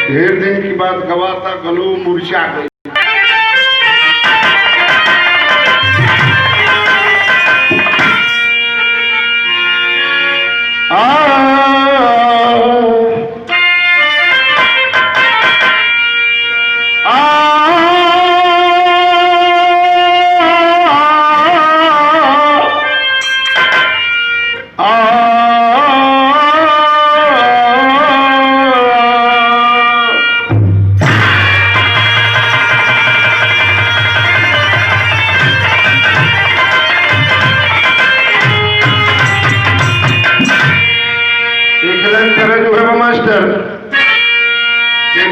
ढेर दिन की बात गवाता गलो मुरझा गई।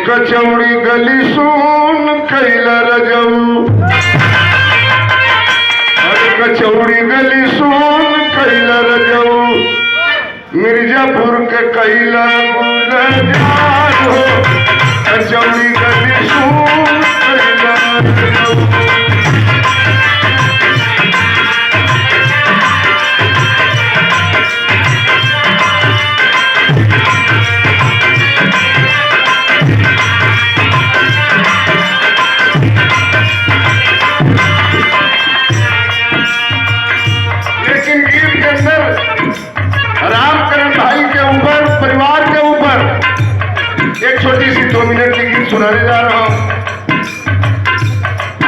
कचौड़ी गली सुन कैला रजऊ, अरे कचौड़ी गली सुन कैला रजऊ, मिर्जापुर के कैला गुलजार हो, कचौड़ी गली सुन कैला रजऊ। छोटी सी 2 मिनट की गीत सुनाने जा रहा हूं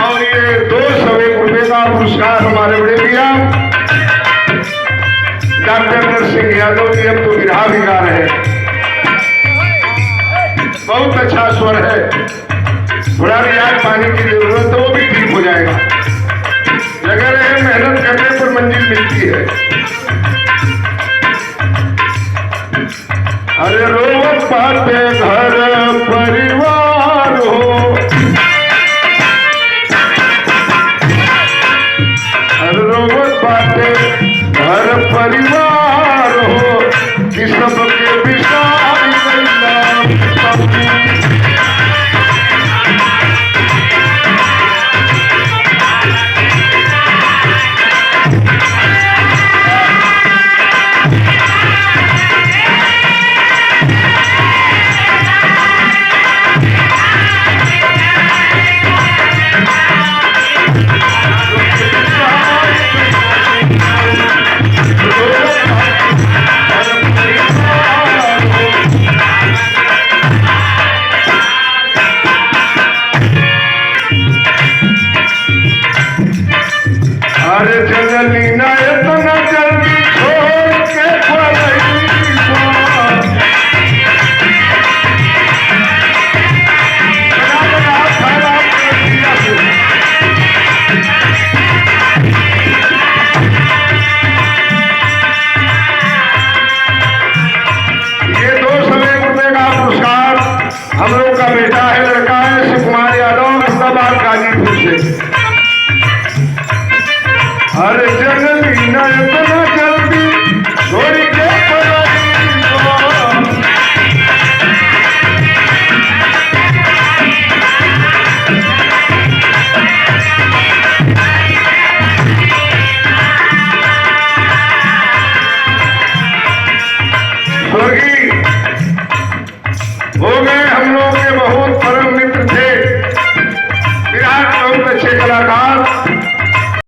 और ये 201 रुपए का पुरस्कार हमारे बड़े भैया डॉक्टर नरसिंह यादव जी अब तो विरहा भी गा रहे हैं। बहुत अच्छा स्वर है, थोड़ा रियाज पाने की जरूरत है, वो भी ठीक हो जाएगा। लगे रहे, मेहनत करने पर मंजिल मिलती है। अरे रोवत बाटे घर परिवार हो, अरे रोवत बाटे घर परिवार हो, कि सबके विशाल